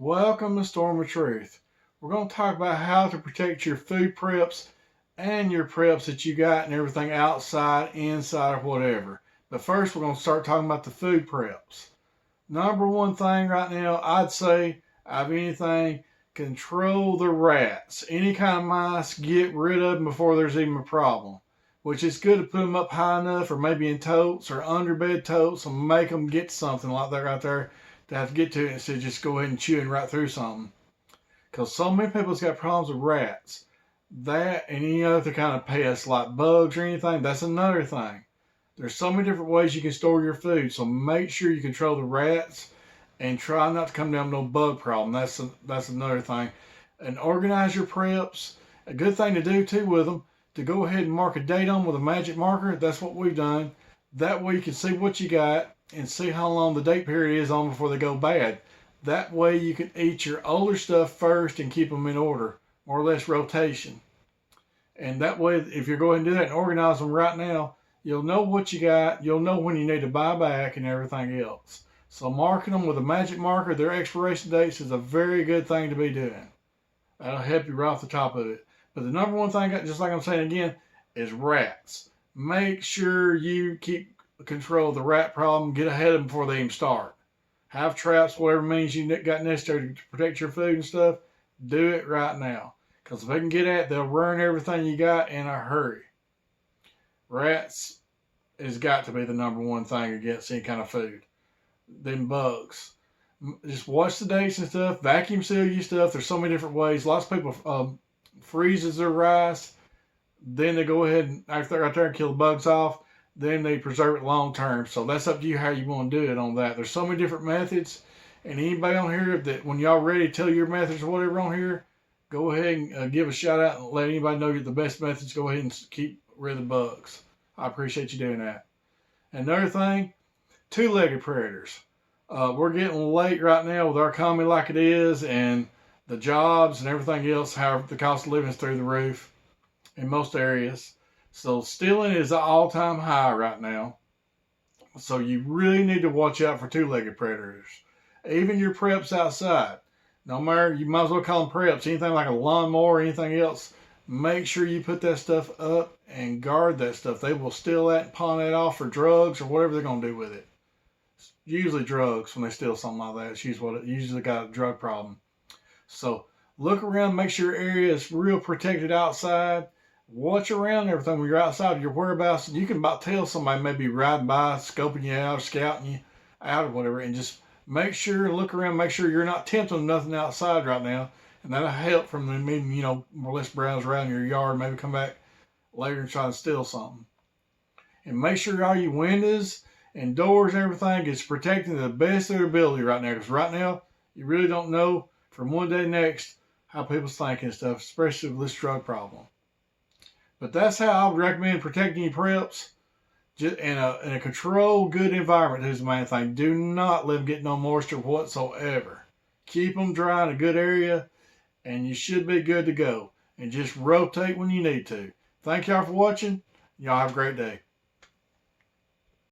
Welcome to Storm of Truth. We're going to talk about how to protect your food preps and your preps that you got and everything outside, inside, or whatever. But first, we're going to start talking about the food preps. Number one thing right now, I'd say, out of anything, control the rats. Any kind of mice, get rid of them before there's even a problem. Which is good to put them up high enough, or maybe in totes or underbed totes, and make them get something like that right there to have to get to it instead of just go ahead and chewing right through something. Because so many people's got problems with rats. That and any other kind of pests like bugs or anything, that's another thing. There's so many different ways you can store your food, so make sure you control the rats and try not to come down with no bug problem. That's another thing. And organize your preps. A good thing to do too with them, to go ahead and mark a date on with a magic marker. That's what we've done. That way you can see what you got and see how long the date period is on before they go bad. That way you can eat your older stuff first and keep them in order, more or less rotation. And that way, if you're going to do that and organize them right now, you'll know what you got, you'll know when you need to buy back and everything else. So marking them with a magic marker, their expiration dates, is a very good thing to be doing. That'll help you right off the top of it. But the number one thing, just like I'm saying again, is rats. Make sure you keep control of the rat problem. Get ahead of them before they even start. Have traps, whatever means you got necessary to protect your food and stuff. Do it right now. Because if they can get at it, they'll ruin everything you got in a hurry. Rats has got to be the number one thing against any kind of food. Then bugs. Just watch the dates and stuff. Vacuum seal your stuff. There's so many different ways. Lots of people freezes their rice. Then they go ahead and after they're out there and kill the bugs off. Then they preserve it long term. So that's up to you how you want to do it on that. There's so many different methods. And anybody on here that when y'all ready to tell your methods or whatever on here, go ahead and give a shout out and let anybody know you're the best methods. Go ahead and keep rid of the bugs. I appreciate you doing that. Another thing, two-legged predators. We're getting late right now with our economy like it is and the jobs and everything else. However, the cost of living is through the roof in most areas. So stealing is an all-time high right now. So you really need to watch out for two-legged predators. Even your preps outside. No matter, you might as well call them preps. Anything like a lawnmower or anything else, make sure you put that stuff up and guard that stuff. They will steal that and pawn that off for drugs or whatever they're going to do with it. It's usually drugs when they steal something like that. It's usually got a drug problem. So look around, make sure your area is real protected outside. Watch around everything when you're outside, your whereabouts. You can about tell somebody may be riding by, scoping you out, scouting you out or whatever, and just make sure, look around, make sure you're not tempting nothing outside right now. And that'll help from them even, more or less browse around your yard, maybe come back later and try to steal something. And make sure all your windows and doors and everything is protected to the best of their ability right now. Because right now, you really don't know from one day to the next how people's thinking and stuff, especially with this drug problem. But that's how I would recommend protecting your preps. Just in a controlled, good environment is the main thing. Do not let them get no moisture whatsoever. Keep them dry in a good area, and you should be good to go. And just rotate when you need to. Thank y'all for watching. Y'all have a great day.